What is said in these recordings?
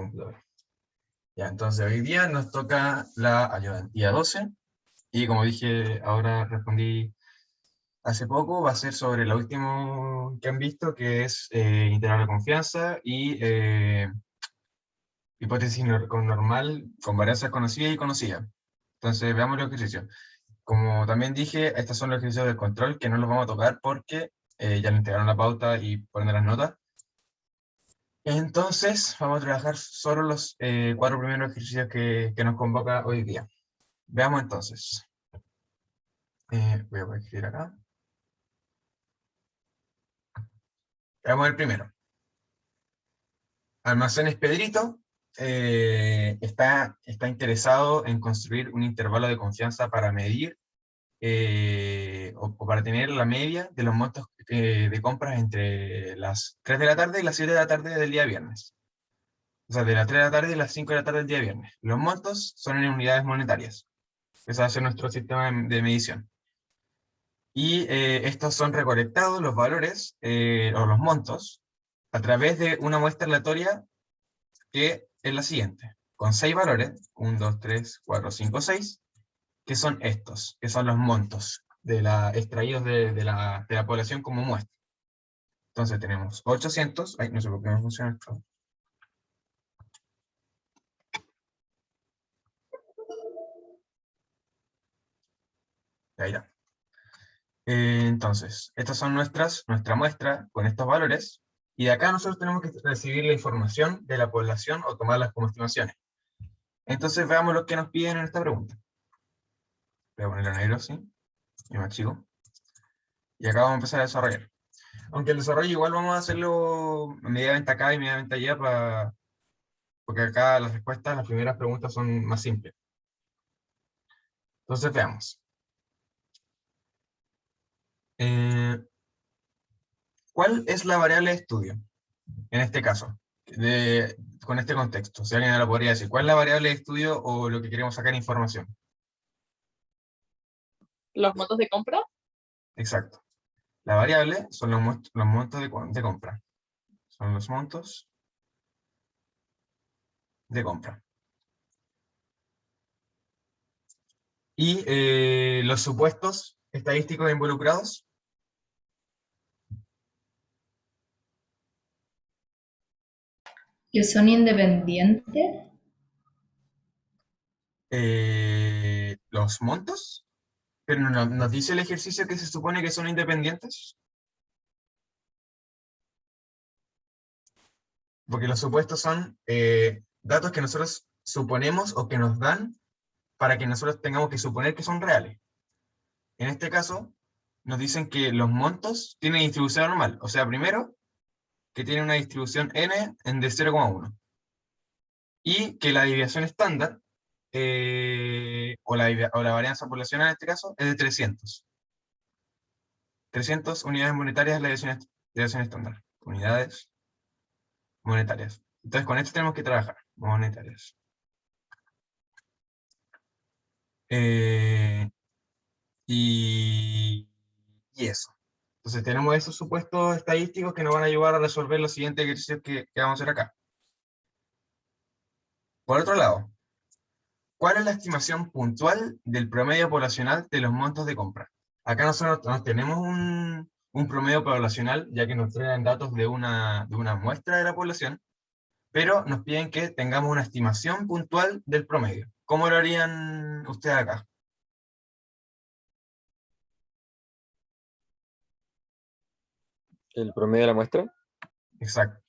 computadora. Ya, entonces hoy día nos toca la ayudantía 12, y como dije, ahora respondí hace poco, va a ser sobre lo último que han visto, que es integral de confianza y hipótesis normal con varianzas conocidas y conocidas. Entonces veamos los ejercicios. Como también dije, estos son los ejercicios del control que no los vamos a tocar porque ya le integraron la pauta y ponen las notas. Entonces, vamos a trabajar solo los 4 primeros ejercicios que nos convoca hoy día. Veamos entonces. Voy a escribir acá. Veamos el primero. Almacenes Pedrito está interesado en construir un intervalo de confianza para medir o para tener la media de los montos de compras entre las 3 de la tarde y las 7 de la tarde del día viernes. O sea, de las 3 de la tarde y las 5 de la tarde del día viernes. Los montos son en unidades monetarias. Ese va a ser nuestro sistema de medición. Y estos son recolectados, los valores, o los montos, a través de una muestra aleatoria que es la siguiente, con 6 valores, 1, 2, 3, 4, 5, 6, que son estos, que son los montos extraídos de la población como muestra. Entonces tenemos 800, ay, no sé por qué no funciona esto. Ahí está. Entonces, estas son nuestra muestra con estos valores, y de acá nosotros tenemos que recibir la información de la población o tomarlas como estimaciones. Entonces veamos lo que nos piden en esta pregunta. Voy a ponerlo en negro así, y más chico. Y acá vamos a empezar a desarrollar. Aunque el desarrollo igual vamos a hacerlo medianamente acá y medianamente allá, porque acá las respuestas, las primeras preguntas son más simples. Entonces veamos. ¿Cuál es la variable de estudio? En este caso, con este contexto, si alguien me lo podría decir, ¿cuál es la variable de estudio o lo que queremos sacar información? ¿Los montos de compra? Exacto. La variable son los montos de compra. Son los montos de compra. Y los supuestos estadísticos involucrados. ¿Que son independientes? Los montos, pero nos dice el ejercicio que se supone que son independientes. Porque los supuestos son datos que nosotros suponemos o que nos dan para que nosotros tengamos que suponer que son reales. En este caso, nos dicen que los montos tienen distribución normal. O sea, primero, que tiene una distribución n en de 0,1. Y que la desviación estándar, o la varianza poblacional en este caso, es de 300. 300 unidades monetarias es la desviación estándar. Unidades monetarias. Entonces con esto tenemos que trabajar. Monetarias. Y eso. Entonces tenemos esos supuestos estadísticos que nos van a ayudar a resolver los siguientes ejercicios que vamos a hacer acá. Por otro lado, ¿cuál es la estimación puntual del promedio poblacional de los montos de compra? Acá nosotros tenemos un promedio poblacional, ya que nos traen datos de una muestra de la población, pero nos piden que tengamos una estimación puntual del promedio. ¿Cómo lo harían ustedes acá? ¿El promedio de la muestra? Exacto.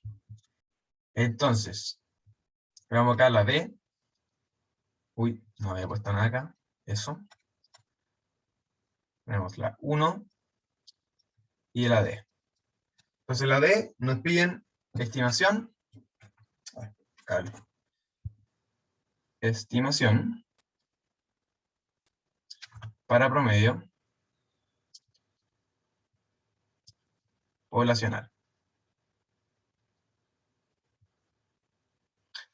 Entonces, veamos acá la D. Uy, no había puesto nada acá. Eso. Tenemos la 1 y la D. Entonces la D nos piden estimación. Estimación para promedio poblacional.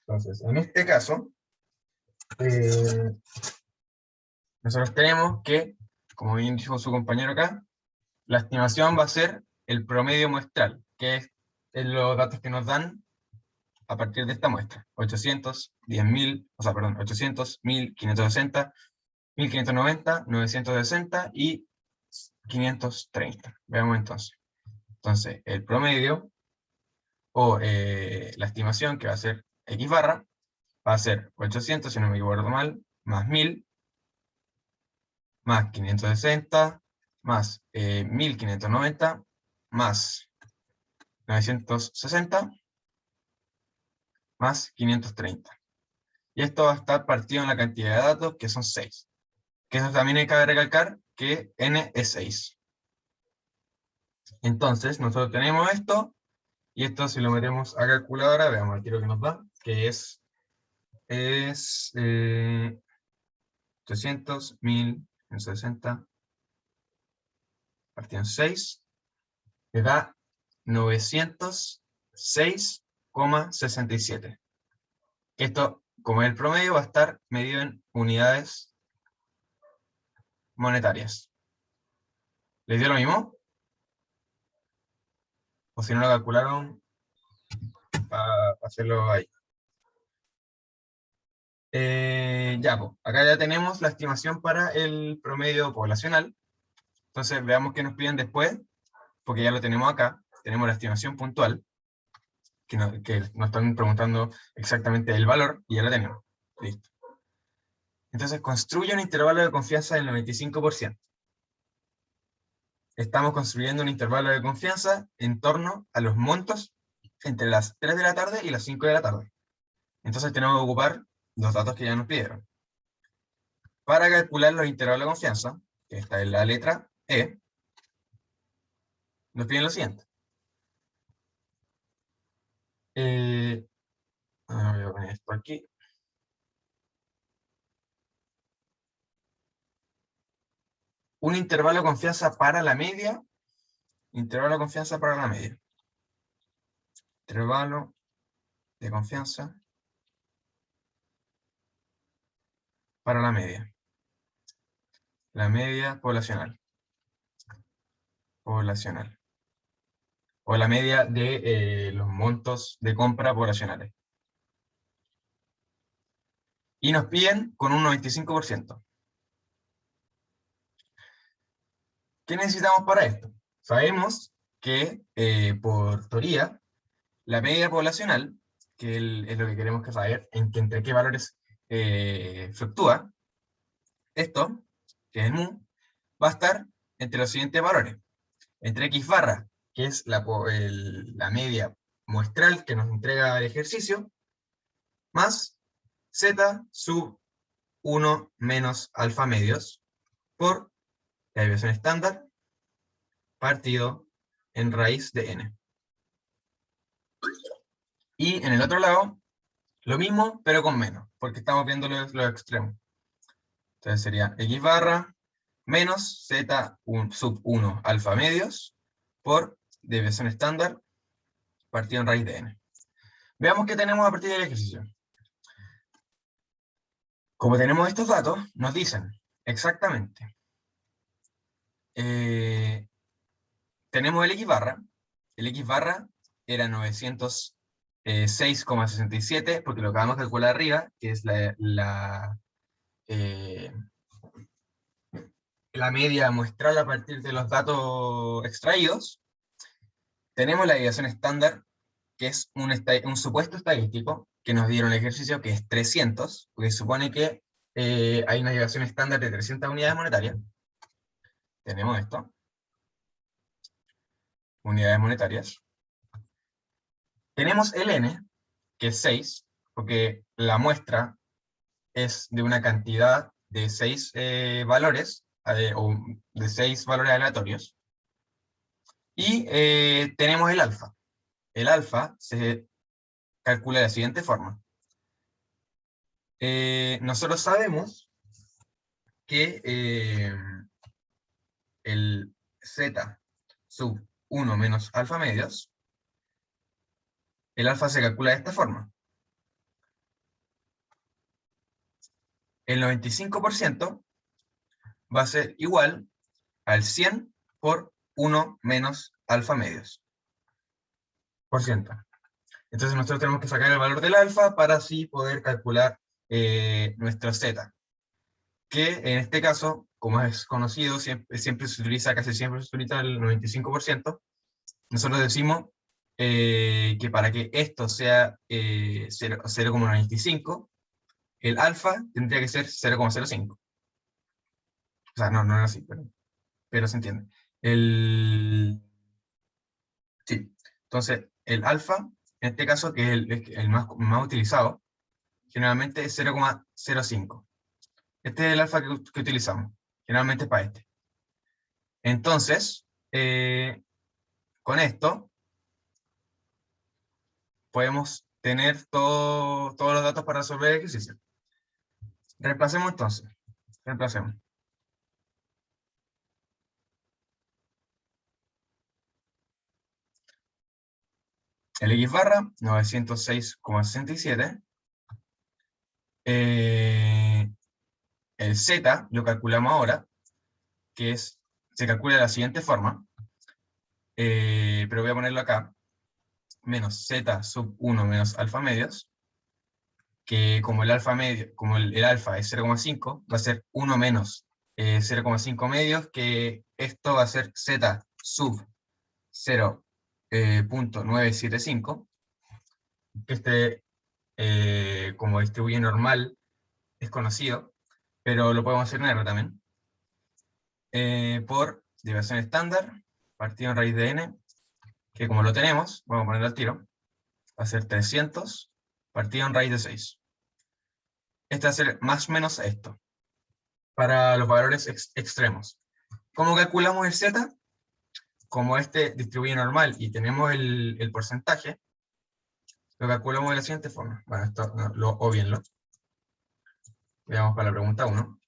Entonces, en este caso, nosotros tenemos que, como bien dijo su compañero acá, la estimación va a ser el promedio muestral, que es los datos que nos dan a partir de esta muestra. 800, 10.000, o sea, perdón, 800, 1.560, 1.590, 960 y 530. Veamos entonces. Entonces, el promedio, o la estimación, que va a ser X barra, va a ser 800, si no me equivoco mal, más 1.000, más 560, más 1.590, más 960, más 530. Y esto va a estar partido en la cantidad de datos, que son 6. Que eso también hay que recalcar, que n es 6. Entonces, nosotros tenemos esto, y esto si lo metemos a calculadora, veamos el tiro que nos da, que es 800, 1.060, partido en 6, le da 906,67. Esto, como es el promedio, va a estar medido en unidades monetarias. ¿Les dio lo mismo? O si no lo calcularon, para hacerlo ahí. Ya, pues, acá ya tenemos la estimación para el promedio poblacional. Entonces veamos qué nos piden después, porque ya lo tenemos acá. Tenemos la estimación puntual, que nos están preguntando exactamente el valor, y ya lo tenemos. Listo. Entonces construye un intervalo de confianza del 95%. Estamos construyendo un intervalo de confianza en torno a los montos entre las 3 de la tarde y las 5 de la tarde. Entonces tenemos que ocupar los datos que ya nos pidieron. Para calcular los intervalos de confianza, que está en la letra E, nos piden lo siguiente. Voy a poner esto aquí. Un intervalo de confianza para la media. Intervalo de confianza para la media. Intervalo de confianza para la media. La media poblacional. Poblacional. O la media de los montos de compra poblacionales. Y nos piden con un 95%. ¿Qué necesitamos para esto? Sabemos que, por teoría, la media poblacional, que es lo que queremos que saber, entre qué valores fluctúa, esto, que es el mu, va a estar entre los siguientes valores. Entre x barra, que es la media muestral que nos entrega el ejercicio, más z sub 1 menos alfa medios, por la desviación estándar, partido en raíz de n. Y en el otro lado, lo mismo, pero con menos, porque estamos viendo los extremos. Entonces sería x barra menos z sub 1 alfa medios por desviación estándar partido en raíz de n. Veamos qué tenemos a partir del ejercicio. Como tenemos estos datos, nos dicen exactamente. Tenemos el x barra. El x barra era 906,67, porque lo acabamos de calcular arriba, que es la media muestral a partir de los datos extraídos. Tenemos la desviación estándar, que es un supuesto estadístico que nos dieron el ejercicio, que es 300, porque supone que hay una desviación estándar de 300 unidades monetarias. Tenemos esto. Unidades monetarias. Tenemos el n, que es 6, porque la muestra es de una cantidad de 6 valores, o de 6 valores aleatorios. Y tenemos el alfa. El alfa se calcula de la siguiente forma. Nosotros sabemos que el z sub 1 menos alfa medios, el alfa se calcula de esta forma. El 95% va a ser igual al 100 por 1 menos alfa medios. Por ciento. Entonces nosotros tenemos que sacar el valor del alfa para así poder calcular nuestro z, que en este caso, como es conocido, siempre se utiliza, casi siempre se utiliza el 95%, nosotros decimos que para que esto sea 0,95, el alfa tendría que ser 0,05. O sea, no es así, pero se entiende. Sí, entonces el alfa, en este caso, que es el más utilizado, generalmente es 0,05. Este es el alfa que utilizamos, generalmente es para este. Entonces, con esto, podemos tener todos los datos para resolver el ejercicio. Reemplacemos entonces, reemplacemos. El X barra, 906,67. El Z lo calculamos ahora, que se calcula de la siguiente forma, pero voy a ponerlo acá, menos Z sub 1 menos alfa medios, que como el alfa medio, como el alfa es 0,5, va a ser 1 menos 0,5 medios, que esto va a ser Z sub 0,975, que como distribuye normal, es conocido, pero lo podemos hacer en R también, por división estándar, partido en raíz de n, que como lo tenemos, vamos a ponerlo al tiro, va a ser 300 partido en raíz de 6. Este va a ser más o menos esto, para los valores extremos. ¿Cómo calculamos el z? Como este distribuye normal y tenemos el porcentaje, lo calculamos de la siguiente forma. Bueno, esto obvienlo. Veamos para la pregunta 1.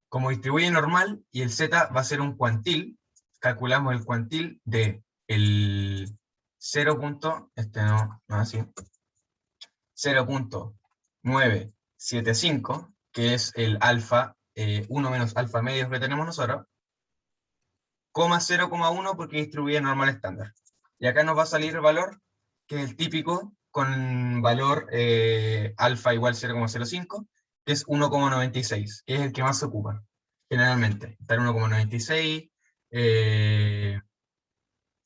Como distribuye normal y el z va a ser un cuantil, calculamos el cuantil de el 0.975, que es el alfa, 1 menos alfa medios que tenemos nosotros, coma 0,1 porque distribuye normal estándar. Y acá nos va a salir el valor, que es el típico, con valor alfa igual 0,05, que es 1,96, que es el que más se ocupa, generalmente. Está en 1,96,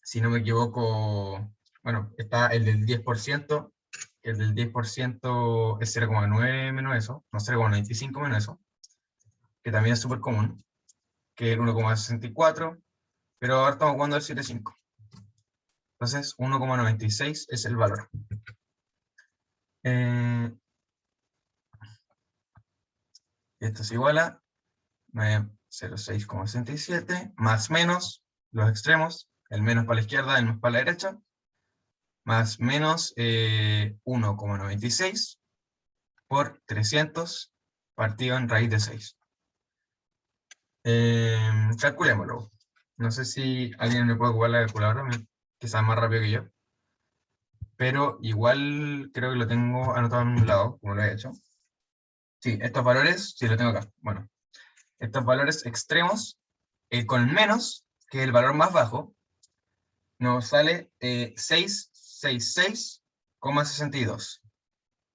si no me equivoco, bueno, está el del 10%, que el del 10% es 0,9 menos eso, no 0,95 menos eso, que también es súper común, que es el 1,64, pero ahora estamos jugando el 7,5. Entonces, 1,96 es el valor. Esto es igual a 906,67 más menos los extremos, el menos para la izquierda, el más para la derecha, más menos 1,96 por 300 partido en raíz de 6. Calculémoslo. No sé si alguien me puede ocupar la calculadora, quizás más rápido que yo. Pero igual creo que lo tengo anotado en un lado, como lo he hecho. Sí, estos valores, sí lo tengo acá. Bueno, estos valores extremos, con menos, que es el valor más bajo, nos sale 666,62.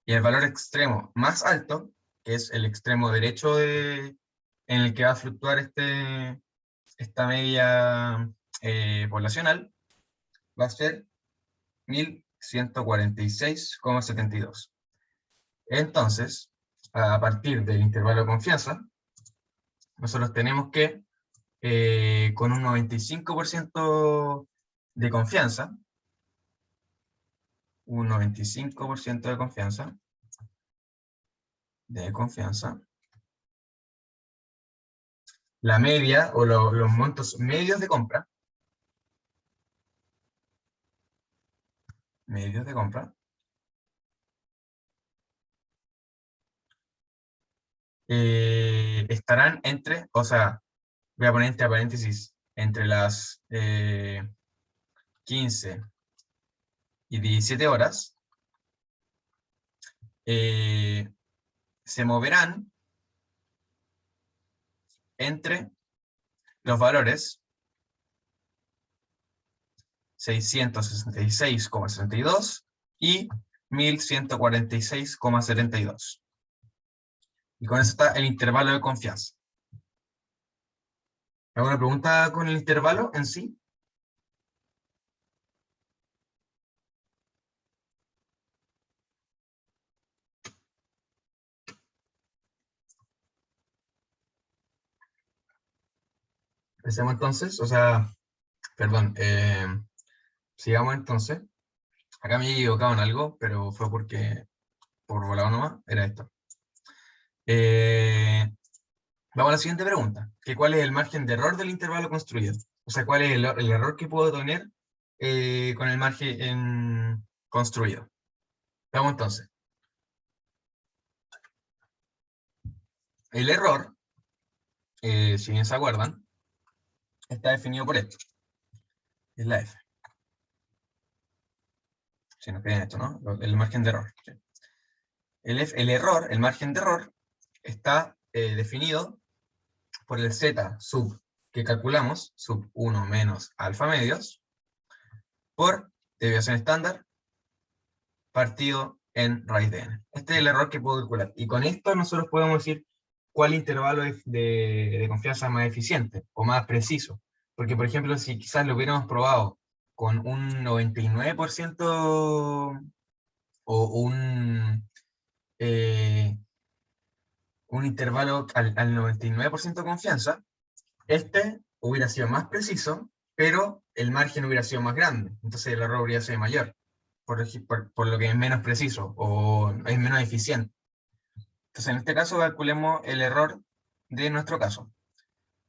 Y el valor extremo más alto, que es el extremo derecho en el que va a fluctuar esta media poblacional, va a ser 1146,72. Entonces, a partir del intervalo de confianza, nosotros tenemos que, con un 95% de confianza, un 95% de confianza, la media o los montos medios de compra, estarán entre, o sea, voy a poner entre paréntesis, entre las 15 y 17 horas, se moverán entre los valores 666,62 y 1146,72. Y con eso está el intervalo de confianza. ¿Alguna pregunta con el intervalo en sí? Empecemos entonces, perdón, sigamos entonces. Acá me he equivocado en algo, pero fue por volado nomás, era esto. Vamos a la siguiente pregunta, que ¿cuál es el margen de error del intervalo construido? O sea, ¿cuál es el error que puedo tener con el margen construido? Vamos entonces. El error, si bien se acuerdan, está definido por esto. Es la F. Si nos piden esto, ¿no? El margen de error. ¿Sí? El margen de error, está definido por el Z sub que calculamos, sub 1 menos alfa medios, por desviación estándar partido en raíz de n. Este es el error que puedo calcular. Y con esto nosotros podemos decir cuál intervalo de confianza es más eficiente o más preciso. Porque, por ejemplo, si quizás lo hubiéramos probado con un 99% o un intervalo al 99% de confianza, este hubiera sido más preciso, pero el margen hubiera sido más grande. Entonces el error hubiera sido mayor, por lo que es menos preciso o es menos eficiente. Entonces en este caso calculemos el error de nuestro caso.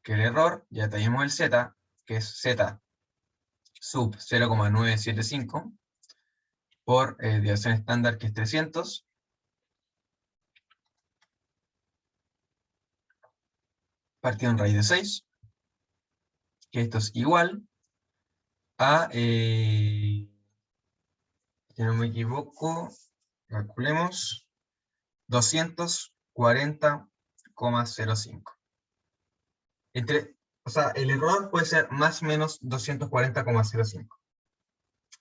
Que el error, ya tenemos el Z, que es Z sub 0,975, por desviación estándar, que es 300, partido en raíz de 6, que esto es igual a, si no me equivoco, calculemos, 240,05. O sea, el error puede ser más o menos 240,05.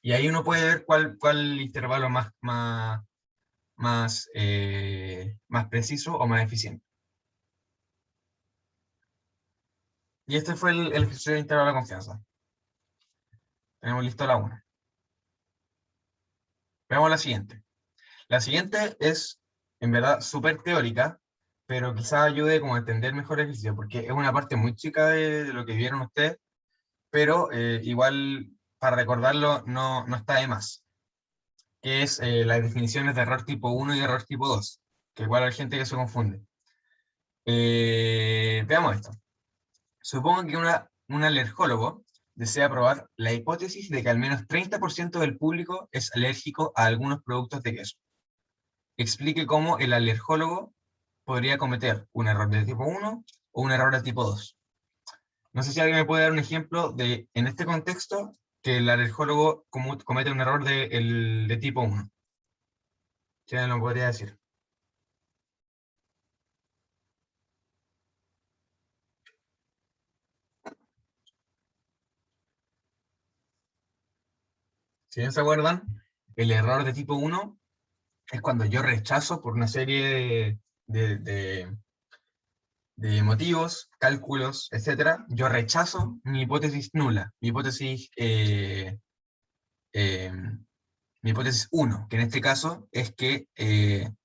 Y ahí uno puede ver cuál intervalo más preciso o más eficiente. Y este fue el ejercicio de intervalo de confianza. Tenemos listo la 1. Veamos la siguiente. La siguiente es, en verdad, súper teórica, pero quizás ayude como a entender mejor el ejercicio, porque es una parte muy chica de lo que vieron ustedes, pero igual, para recordarlo, no está de más. Que es las definiciones de error tipo 1 y error tipo 2, que igual hay gente que se confunde. Veamos esto. Supongo que un alergólogo desea probar la hipótesis de que al menos 30% del público es alérgico a algunos productos de queso. Explique cómo el alergólogo podría cometer un error de tipo 1 o un error de tipo 2. No sé si alguien me puede dar un ejemplo de, en este contexto, que el alergólogo comete un error de tipo 1. ¿Quién lo podría decir? Si bien se acuerdan, el error de tipo 1 es cuando yo rechazo por una serie de motivos, cálculos, etcétera, yo rechazo mi hipótesis nula, eh, mi hipótesis 1, que en este caso es que el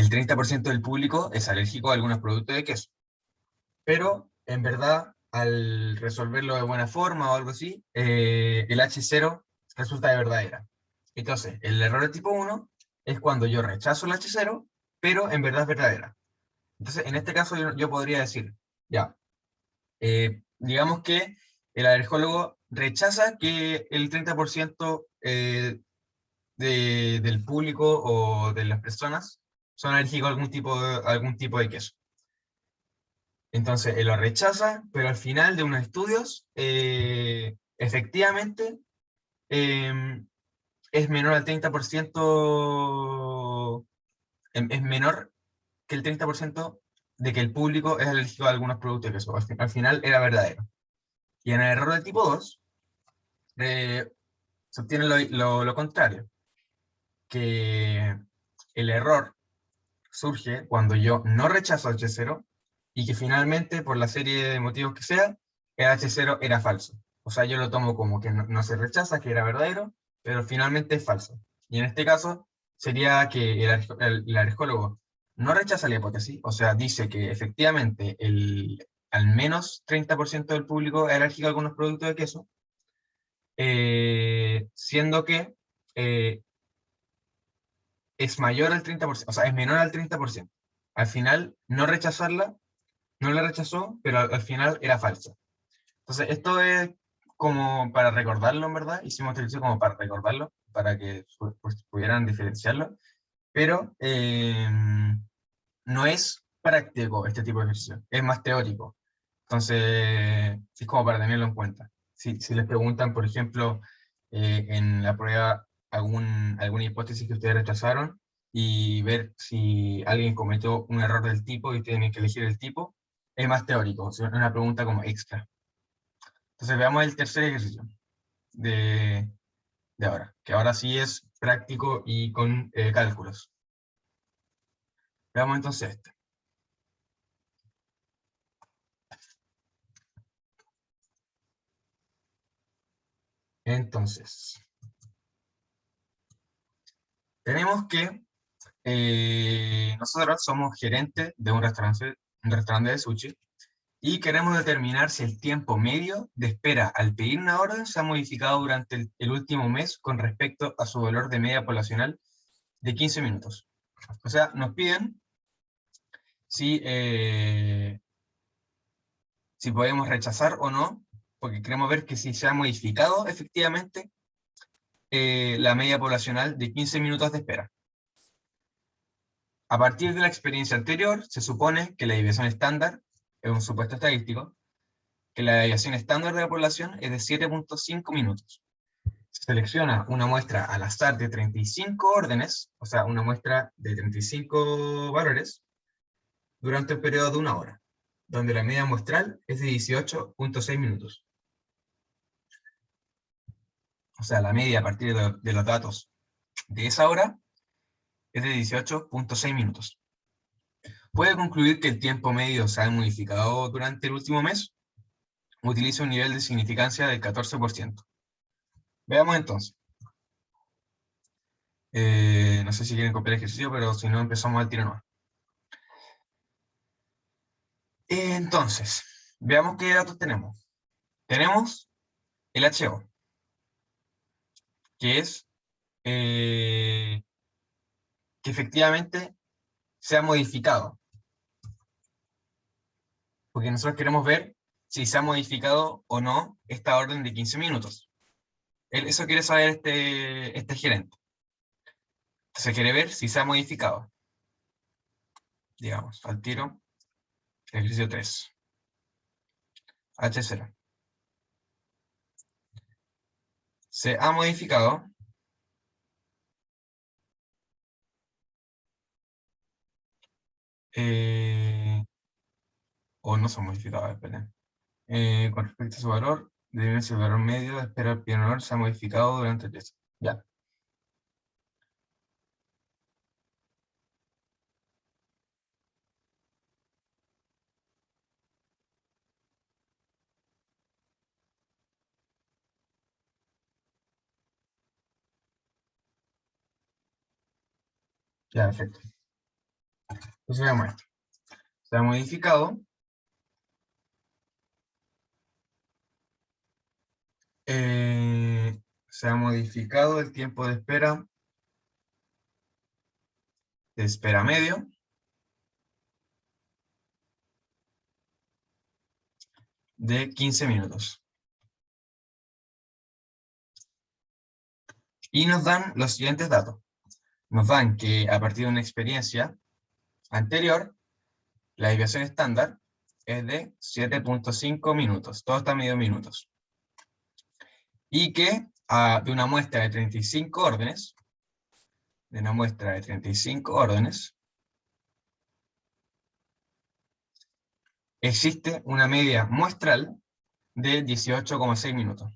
30% del público es alérgico a algunos productos de queso. Pero, en verdad, al resolverlo de buena forma o algo así, el H0 resulta de verdadera. Entonces, el error de tipo 1 es cuando yo rechazo el H0, pero en verdad es verdadera. Entonces, en este caso yo podría decir, ya, digamos que el alergólogo rechaza que el 30% del público o de las personas son alérgicos a algún tipo de queso. Entonces, él lo rechaza, pero al final de unos estudios, efectivamente, es menor al 30%, es menor que el 30% de que el público es alérgico a algunos productos de queso. Al final era verdadero. Y en el error del tipo 2, se obtiene lo contrario, que el error surge cuando yo no rechazo H0 y que finalmente, por la serie de motivos que sea, el H0 era falso. O sea, yo lo tomo como que no se rechaza, que era verdadero, pero finalmente es falso. Y en este caso sería que el alergólogo no rechaza la hipótesis, o sea, dice que efectivamente al menos 30% del público es alérgico a algunos productos de queso, siendo que es mayor al 30%, o sea, es menor al 30%. Al final, no rechazarla, no la rechazó, pero al final era falsa. Entonces, esto es como para recordarlo, en verdad, hicimos este ejercicio como para recordarlo, para que pues, pudieran diferenciarlo, pero no es práctico este tipo de ejercicio, es más teórico. Entonces, es como para tenerlo en cuenta. Si les preguntan, por ejemplo, en la prueba alguna hipótesis que ustedes rechazaron y ver si alguien cometió un error del tipo y tienen que elegir el tipo, es más teórico, es una pregunta como extra. Entonces veamos el tercer ejercicio de, de ahora, que ahora sí es práctico y con cálculos. Veamos entonces este. Entonces, tenemos que nosotros somos gerentes de un restaurante de sushi y queremos determinar si el tiempo medio de espera al pedir una orden se ha modificado durante el último mes con respecto a su valor de media poblacional de 15 minutos. O sea, nos piden si, si podemos rechazar o no, porque queremos ver que si se ha modificado efectivamente la media poblacional de 15 minutos de espera. A partir de la experiencia anterior, se supone que la desviación estándar, es un supuesto estadístico, que la desviación estándar de la población es de 7.5 minutos. Se selecciona una muestra al azar de 35 órdenes, o sea, una muestra de 35 valores, durante el periodo de una hora, donde la media muestral es de 18.6 minutos. O sea, la media a partir de los datos de esa hora es de 18.6 minutos. ¿Puede concluir que el tiempo medio se ha modificado durante el último mes? Utiliza un nivel de significancia del 14%. Veamos entonces. No sé si quieren copiar el ejercicio, pero si no empezamos al tiro no. Entonces, veamos qué datos tenemos. Tenemos el HO, que es que efectivamente se ha modificado. Porque nosotros queremos ver si se ha modificado o no esta orden de 15 minutos. Eso quiere saber este gerente. Entonces quiere ver si se ha modificado. Digamos, al tiro, ejercicio 3. H0. Se ha modificado o no se ha modificado, esperen. Con respecto a su valor, debe ser el valor medio de espera al menor se ha modificado durante el test. Ya. Ya, perfecto. Entonces veamos esto. Se ha modificado se ha modificado el tiempo de espera medio, de 15 minutos. Y nos dan los siguientes datos. Nos dan que a partir de una experiencia anterior, la desviación estándar es de 7.5 minutos. Todo está medio minutos. Y que de una muestra de 35 órdenes, existe una media muestral de 18,6 minutos.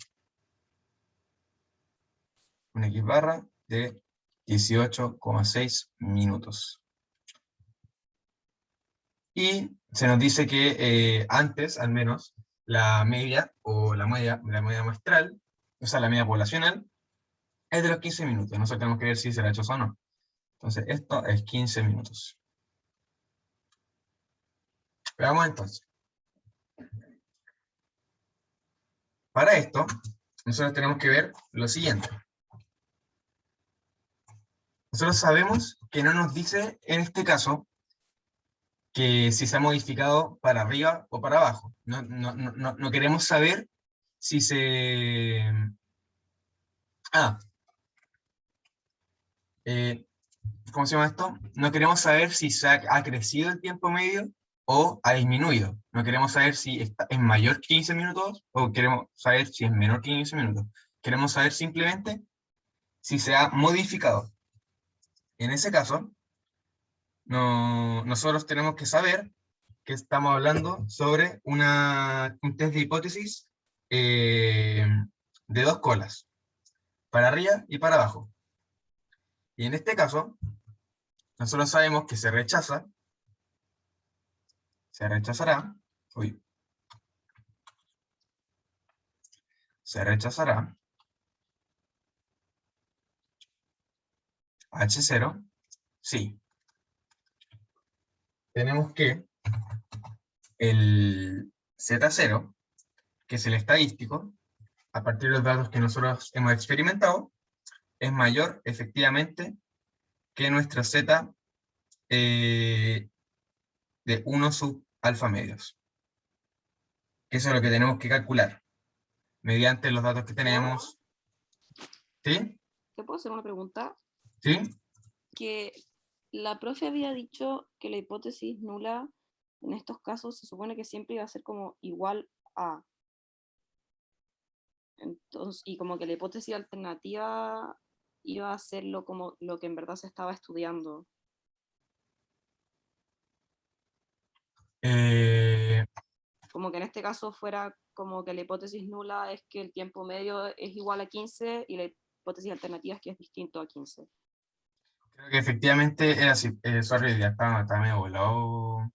una X barra de 18,6 minutos. Y se nos dice que antes, al menos, la media, o la media muestral, o sea, la media poblacional, es de los 15 minutos. Nosotros tenemos que ver si será hecho o no. Entonces, esto es 15 minutos. Veamos entonces. Para esto, nosotros tenemos que ver lo siguiente. Nosotros sabemos que no nos dice, en este caso, que si se ha modificado para arriba o para abajo. No queremos saber si se... ¿Cómo se llama esto? No queremos saber si ha crecido el tiempo medio o ha disminuido. No queremos saber si es mayor que 15 minutos o queremos saber si es menor que 15 minutos. Queremos saber simplemente si se ha modificado. En ese caso, nosotros tenemos que saber que estamos hablando sobre un test de hipótesis de dos colas, para arriba y para abajo. Y en este caso, nosotros sabemos que se rechazará, se rechazará H0, sí. Tenemos que el Z0, que es el estadístico, a partir de los datos que nosotros hemos experimentado, es mayor efectivamente que nuestra Z de 1 sub alfa medios. Eso es lo que tenemos que calcular, mediante los datos que tenemos. ¿Sí? ¿Te puedo hacer una pregunta? ¿Sí? Que la profe había dicho que la hipótesis nula en estos casos se supone que siempre iba a ser como igual a. Entonces, y como que la hipótesis alternativa iba a ser como lo que en verdad se estaba estudiando. Como que en este caso fuera como que la hipótesis nula es que el tiempo medio es igual a 15 y la hipótesis alternativa es que es distinto a 15. Creo que efectivamente era así. Sorry, ya está medio volado.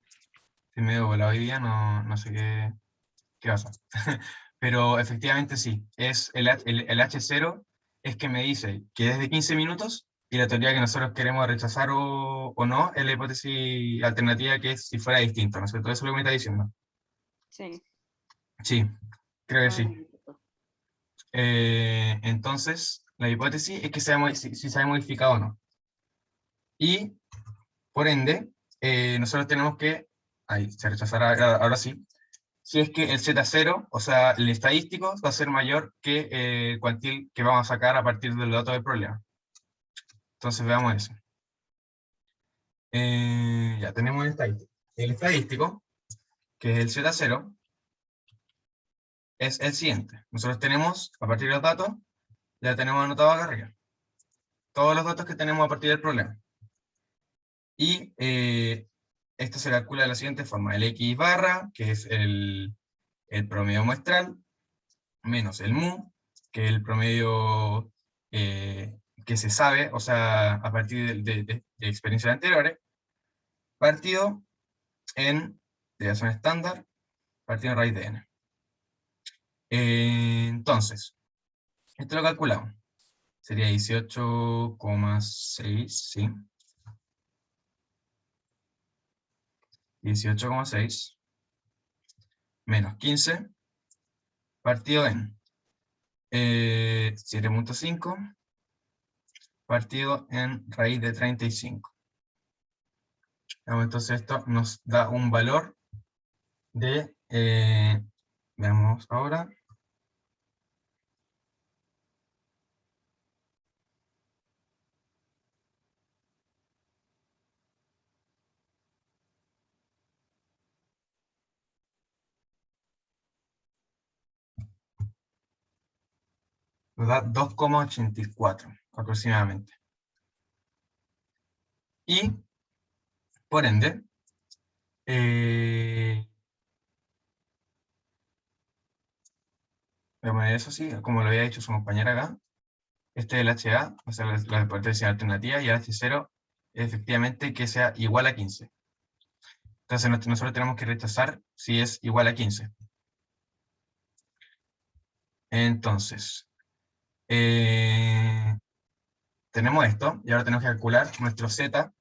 Estoy medio volado hoy día, no sé qué pasa. Pero efectivamente sí. Es el H0 es que me dice que es de 15 minutos y la teoría que nosotros queremos rechazar o no es la hipótesis alternativa que es si fuera distinto, ¿no es cierto? Eso es lo que me está diciendo. Sí. Sí, creo que sí. Perfecto. Entonces, la hipótesis es que si se ha modificado o no. Y, por ende, nosotros tenemos que, ahí, se rechazará ahora sí, si es que el Z0, o sea, el estadístico, va a ser mayor que el cuantil que vamos a sacar a partir del dato del problema. Entonces veamos eso. Ya tenemos el estadístico. El estadístico, que es el Z0, es el siguiente. Nosotros tenemos, a partir de los datos, ya tenemos anotado acá arriba. Todos los datos que tenemos a partir del problema. Y esto se calcula de la siguiente forma. El X barra, que es el promedio muestral, menos el mu, que es el promedio que se sabe, o sea, a partir de experiencias anteriores, partido en desviación estándar, partido en raíz de n. Entonces, esto lo calculamos. Sería 18,6, ¿sí? 18,6 menos 15 partido en 7,5 partido en raíz de 35. Entonces esto nos da un valor de, veamos ahora, nos da 2,84 aproximadamente. Y, por ende, voy a poner eso así, como lo había dicho su compañera acá, este es el HA, o sea, la potencia alternativa, y el H0, efectivamente, que sea igual a 15. Entonces nosotros tenemos que rechazar si es igual a 15. Entonces, tenemos esto, y ahora tenemos que calcular nuestro Z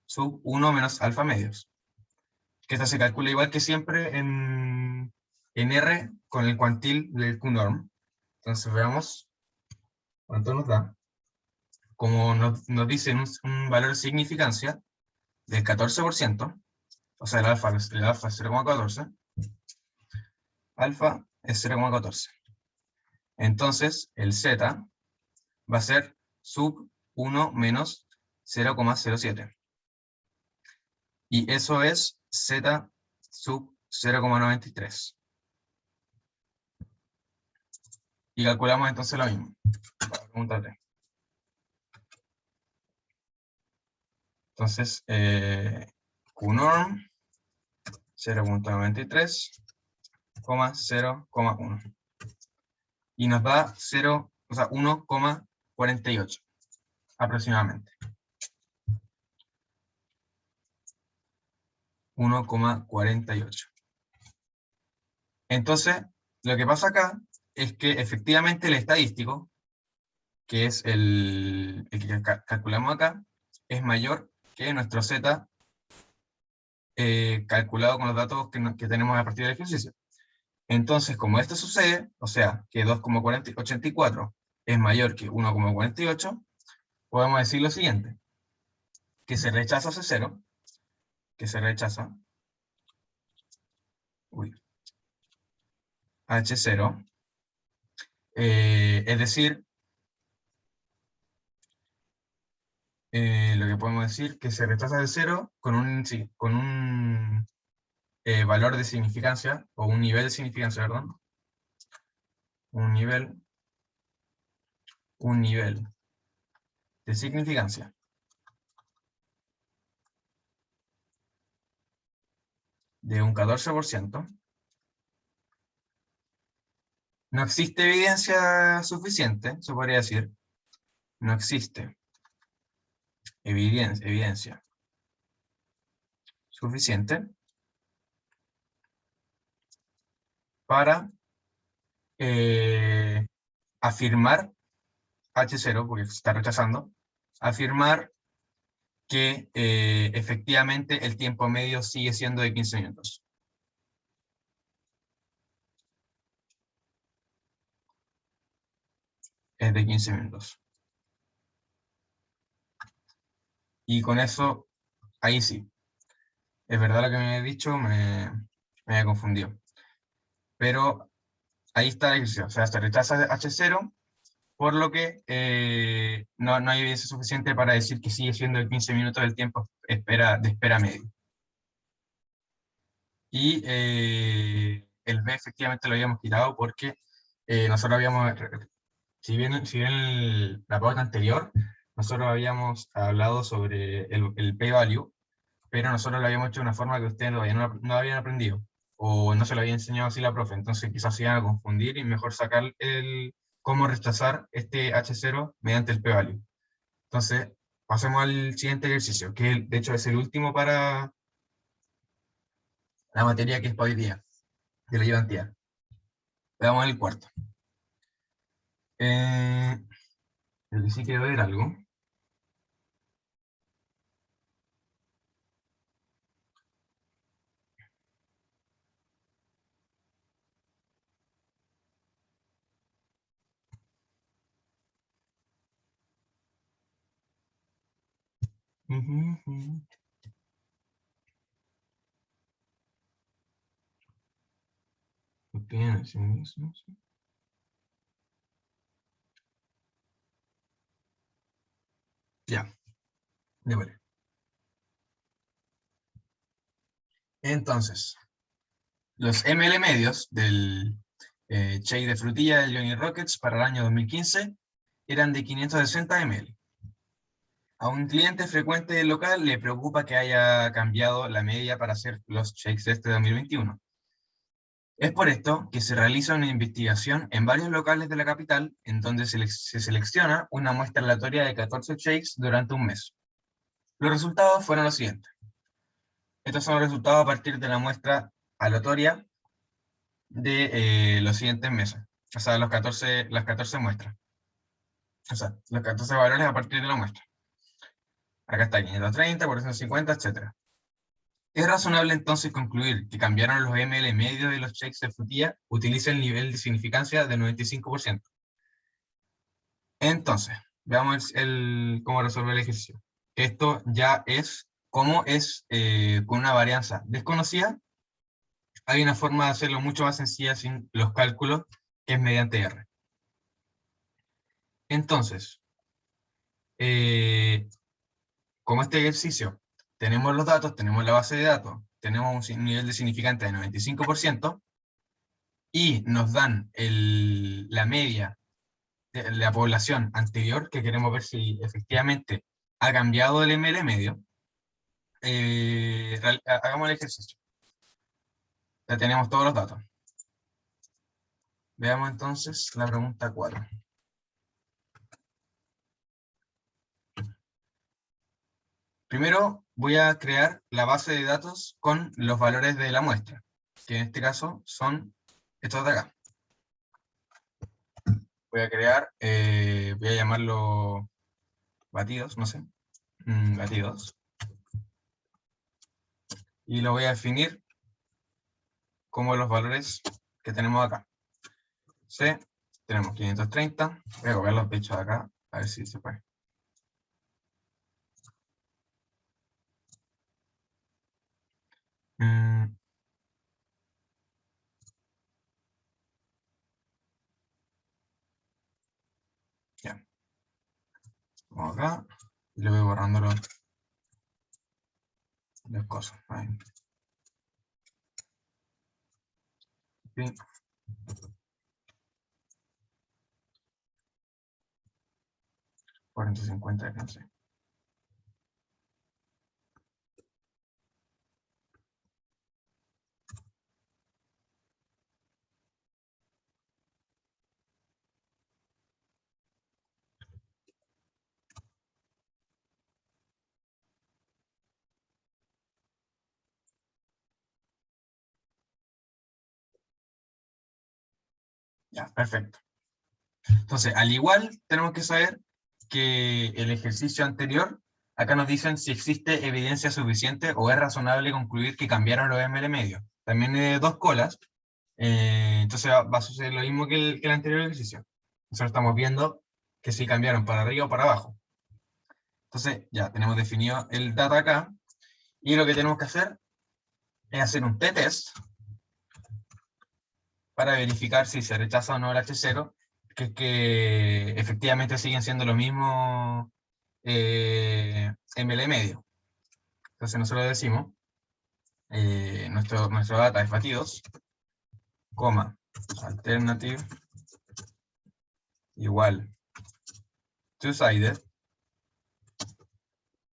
sub 1 menos alfa medios. Que esto se calcula igual que siempre en R con el cuantil del Q-norm. Entonces veamos cuánto nos da. Como nos dicen un valor de significancia del 14%, o sea, el alfa es 0,14, alfa es 0,14. Entonces, el Z va a ser sub 1 menos 0,07. Y eso es Z sub 0,93. Y calculamos entonces lo mismo. Pregúntate. Entonces, Qnorm 0,93,0,1. Y nos da 1,48 aproximadamente. 1,48. Entonces, lo que pasa acá es que efectivamente el estadístico, que es el que calculamos acá, es mayor que nuestro Z calculado con los datos que tenemos a partir del ejercicio. Entonces, como esto sucede, o sea, que 2,84 es mayor que 1,48, podemos decir lo siguiente, que se rechaza C0, que se rechaza H0, es decir, lo que podemos decir que se rechaza el 0 con un valor de significancia, o un nivel de significancia, perdón. Un nivel de significancia de un 14%. No existe evidencia suficiente, se podría decir. No existe evidencia suficiente para afirmar H0, porque se está rechazando, afirmar que efectivamente el tiempo medio sigue siendo de 15 minutos. Es de 15 minutos. Y con eso, ahí sí. Es verdad lo que me he dicho, me he confundido. Pero ahí está la ejercicio. O sea, se rechaza H0, por lo que no hay evidencia suficiente para decir que sigue siendo de 15 minutos el tiempo de espera medio. Y el B efectivamente lo habíamos quitado porque nosotros habíamos, si bien la pauta anterior, nosotros habíamos hablado sobre el p-value, pero nosotros lo habíamos hecho de una forma que ustedes todavía no habían aprendido, o no se lo había enseñado así la profe, entonces quizás se iban a confundir y mejor sacar cómo rechazar este H0 mediante el p-value. Entonces, pasemos al siguiente ejercicio, que de hecho es el último para la materia que es para hoy día, de la llevantía. Veamos el cuarto. El que sí quiero ver algo. Opinan a sí mismos. Ya, démosle. Entonces, los ML medios del shake de frutilla del Johnny Rockets para el año 2015 eran de 560 ml. A un cliente frecuente del local le preocupa que haya cambiado la media para hacer los shakes de este 2021. Es por esto que se realiza una investigación en varios locales de la capital, en donde se selecciona una muestra aleatoria de 14 shakes durante un mes. Los resultados fueron los siguientes. Estos son los resultados a partir de la muestra aleatoria de los siguientes meses. O sea, las 14 muestras. O sea, los 14 valores a partir de la muestra. Acá está 530, 450, etc. Es razonable entonces concluir que cambiaron los ml medios de los shakes de frutilla, utiliza el nivel de significancia del 95%. Entonces, veamos cómo resolver el ejercicio. Esto ya es, como es con una varianza desconocida, hay una forma de hacerlo mucho más sencilla sin los cálculos, que es mediante R. Entonces, como este ejercicio, tenemos los datos, tenemos la base de datos, tenemos un nivel de significante de 95%, y nos dan la media de la población anterior, que queremos ver si efectivamente ha cambiado el ML medio, hagamos el ejercicio. Ya tenemos todos los datos. Veamos entonces la pregunta 4. Primero voy a crear la base de datos con los valores de la muestra, que en este caso son estos de acá. Voy a crear, voy a llamarlo batidos, no sé, batidos. Y lo voy a definir como los valores que tenemos acá. C, tenemos 530, voy a copiar los pechos de acá, a ver si se puede. Ya. Vamos acá, y le voy borrando las cosas. Ahí. Sí. $40, 50, no sé. Ya, perfecto. Entonces, al igual, tenemos que saber que el ejercicio anterior, acá nos dicen si existe evidencia suficiente o es razonable concluir que cambiaron los ML medios. También de dos colas, entonces va a suceder lo mismo que el anterior ejercicio. Nosotros estamos viendo que si cambiaron para arriba o para abajo. Entonces, ya tenemos definido el data acá, y lo que tenemos que hacer es hacer un t-test para verificar si se rechaza o no el H0, que efectivamente siguen siendo los mismos ML medio. Entonces nosotros decimos, nuestro data es batidos, coma, alternative, igual two-sided.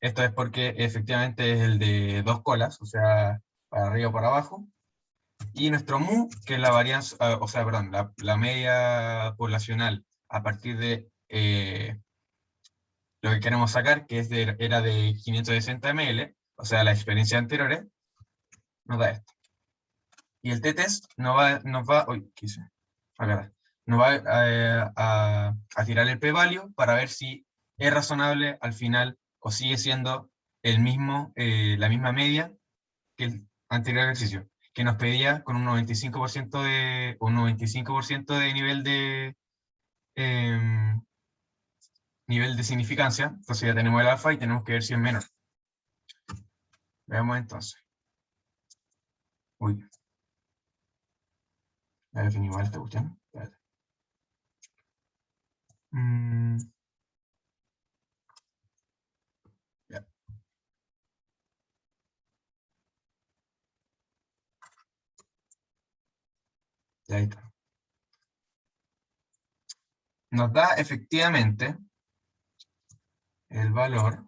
Esto es porque efectivamente es el de dos colas, o sea, para arriba o para abajo. Y nuestro mu, que es la varianza, o sea, perdón, la media poblacional a partir de lo que queremos sacar, que era de 560 ml, o sea, las experiencias anteriores, nos da esto. Y el t-test nos va, uy, ¿qué hice? Acá, nos va a tirar el p-value para ver si es razonable al final o sigue siendo el mismo, la misma media que el anterior ejercicio, que nos pedía con un 95% de nivel de significancia. Entonces ya tenemos el alfa y tenemos que ver si es menor. Veamos entonces. Uy. Ya definí mal esta cuestión. Espérate. Ya. Ya ahí está. Nos da efectivamente el valor.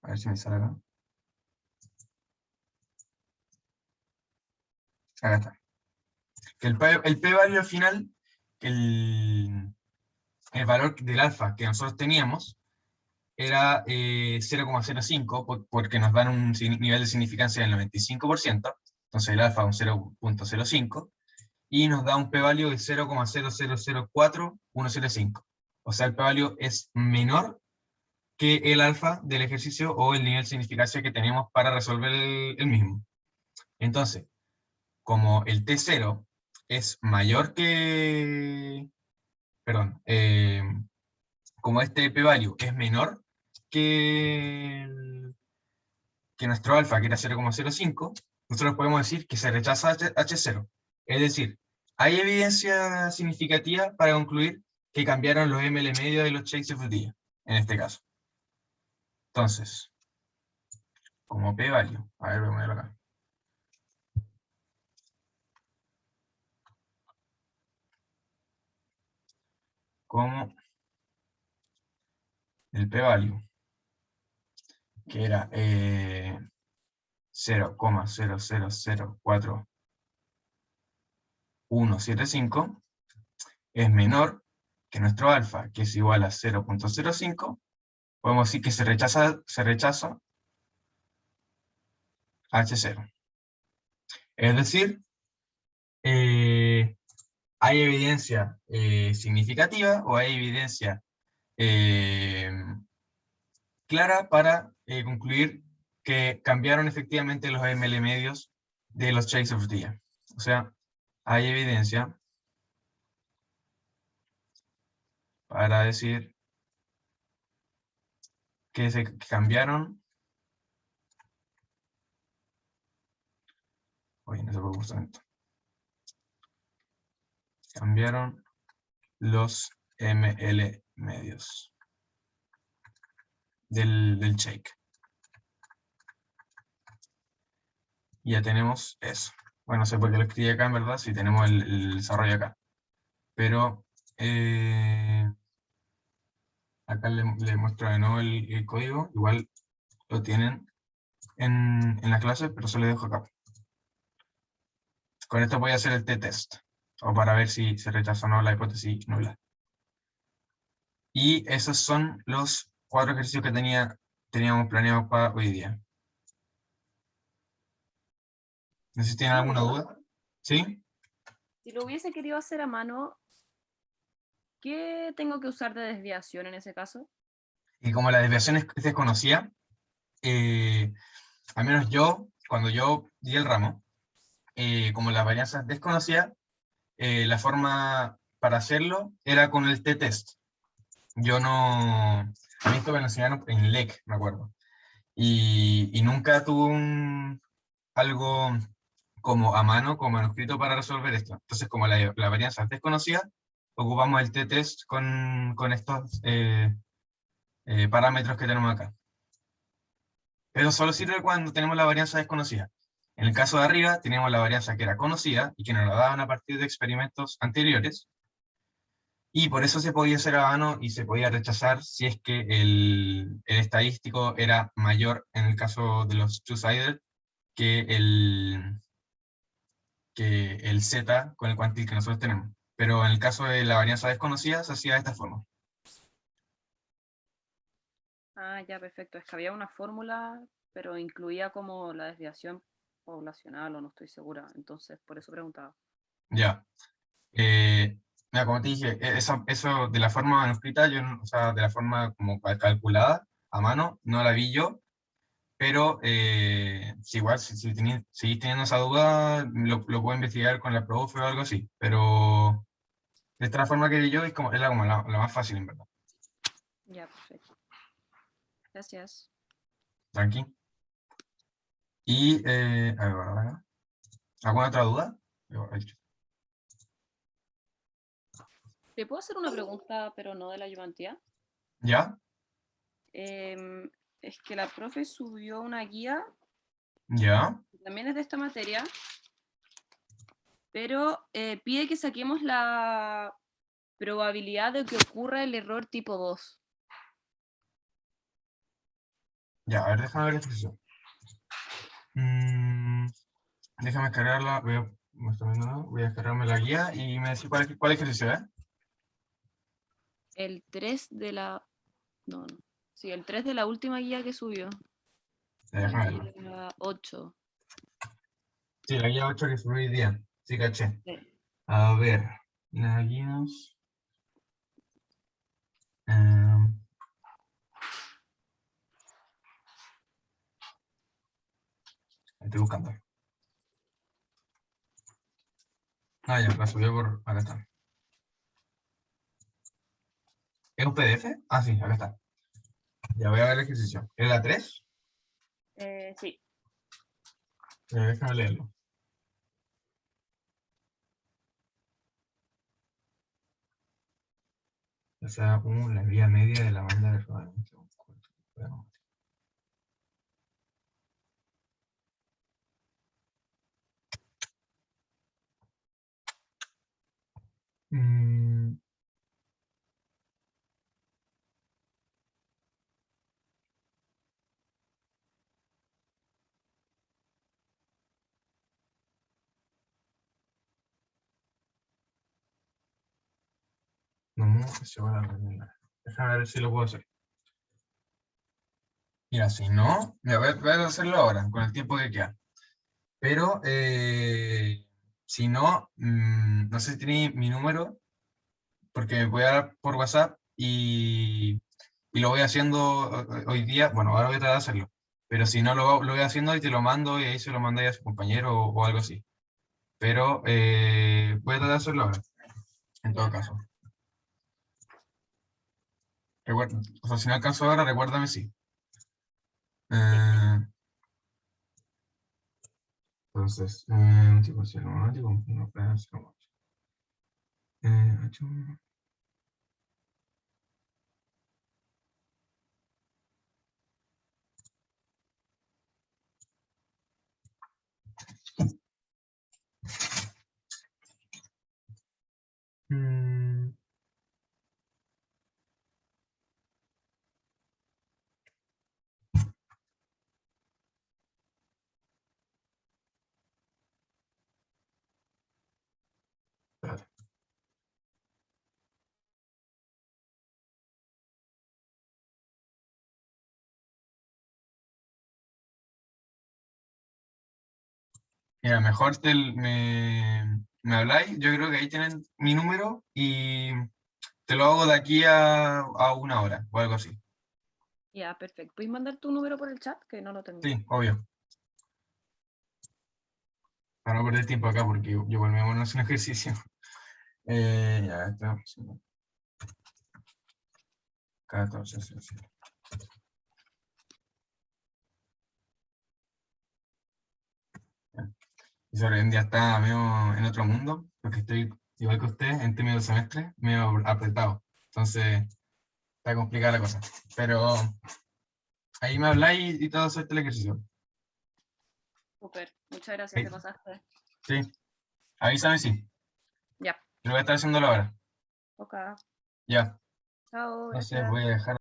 A ver si me sale acá. Acá está. que el p-value al final, el valor del alfa que nosotros teníamos era 0,05, porque nos dan un nivel de significancia del 95%, entonces el alfa es un 0,05, y nos da un p-value de 0,0004175. O sea, el p-value es menor que el alfa del ejercicio o el nivel de significancia que tenemos para resolver el mismo. Entonces, como el T0 es mayor que, perdón, como este p-value es menor que, que nuestro alfa, que era 0,05, nosotros podemos decir que se rechaza H0. Es decir, hay evidencia significativa para concluir que cambiaron los ML medio de los shakes de frutilla, en este caso. Entonces, como p-value, a ver, voy a ponerlo acá. Como el p-value, que era 0,0004175, es menor que nuestro alfa, que es igual a 0,05, podemos decir que se rechaza H0. Es decir, hay evidencia significativa o hay evidencia clara para concluir que cambiaron efectivamente los ML medios de los shakes de frutilla. O sea, hay evidencia para decir que se cambiaron. Oye, no se puede usar esto. Cambiaron los ML medios del shake. Y ya tenemos eso. Bueno, no sé por qué lo escribí acá, en verdad, si tenemos el desarrollo acá. Pero acá le muestro de nuevo el código. Igual lo tienen en la clase, pero se lo dejo acá. Con esto voy a hacer el t-test, o para ver si se rechaza o no la hipótesis nula. Y esos son los 4 ejercicios que teníamos planeados para hoy día. No sé si tienen alguna duda. ¿Sí? Si lo hubiese querido hacer a mano, ¿qué tengo que usar de desviación en ese caso? Y como la desviación es desconocida, al menos yo, cuando yo di el ramo, como la varianza es desconocida, la forma para hacerlo era con el t-test. Yo no... A mí esto me lo enseñaron en LEC, me acuerdo. Y nunca tuve algo como a mano, como manuscrito para resolver esto. Entonces, como la varianza es desconocida, ocupamos el t-test con estos parámetros que tenemos acá. Pero solo sirve cuando tenemos la varianza desconocida. En el caso de arriba, teníamos la varianza que era conocida y que nos la daban a partir de experimentos anteriores, y por eso se podía hacer a mano y se podía rechazar si es que el estadístico era mayor en el caso de los two-sided que el Z con el cuantil que nosotros tenemos. Pero en el caso de la varianza desconocida se hacía de esta forma. Ah, ya, perfecto. Es que había una fórmula, pero incluía como la desviación poblacional, o no estoy segura. Entonces, por eso preguntaba. Ya. Mira, como te dije, eso de la forma manuscrita, o sea, de la forma como calculada a mano, no la vi yo, pero si igual, si seguís teniendo esa duda, lo puedo investigar con la profe o algo así, pero de esta forma que vi yo era como la más fácil, en verdad. Ya, perfecto. Gracias. Tranqui. Y, a ver, ¿alguna otra duda? ¿Te puedo hacer una pregunta, pero no de la ayudantía? ¿Ya? Es que la profe subió una guía, ¿Ya? también es de esta materia, pero pide que saquemos la probabilidad de que ocurra el error tipo 2. Ya, a ver, déjame ver la expresión. Déjame cargarla, voy a descargarme la guía y me decís cuál ejercicio es. El 3 de la... No, no. Sí, el 3 de la última guía que subió. Ya, La déjame verlo. guía 8. Sí, la guía 8 que subí hoy día. Sí, caché. Sí. A ver, las guías. em, Estoy buscando. Ah, ya, la subió por... Acá está. ¿Es un PDF? Ah, sí, acá está. Ya voy a ver el ejercicio. ¿Es la 3? Sí. Déjame leerlo. O sea, la vía media de la banda de rodamiento. Mm, no, se va a terminar. Déjame ver si lo puedo hacer. Mira, si no, me voy a hacerlo ahora, con el tiempo que queda. Pero, si no, no sé si tenéis mi número, porque me voy a dar por WhatsApp y lo voy haciendo hoy día. Bueno, ahora voy a tratar de hacerlo. Pero si no, lo voy haciendo y te lo mando y ahí se lo mandáis a su compañero o algo así. Pero voy a tratar de hacerlo ahora, en todo Ya. caso. O sea, si no alcanzo ahora, recuérdame sí. Eh, entonces, un tipo de neumático, no puede ser neumático. Mm, espérate. Mira, mejor me habláis, yo creo que ahí tienen mi número y te lo hago de aquí a una hora o algo así. Ya, perfecto. ¿Puedes mandar tu número por el chat? Que no lo tengo. Sí, obvio. Para no perder tiempo acá porque yo igual me voy a hacer un ejercicio. Ya, está. 14, sí, sí. Ya. Y sobre el día está medio en otro mundo, porque estoy igual que usted, en términos de semestre, medio apretado. Entonces, está complicada la cosa. Pero ahí me habláis y todo eso el ejercicio. Súper. Muchas gracias, Sí, te pasaste. sí. Avísame si. Ya. Lo voy a estar haciendo ahora. Ok. Ya. Chao, Entonces gracias. voy a dejar.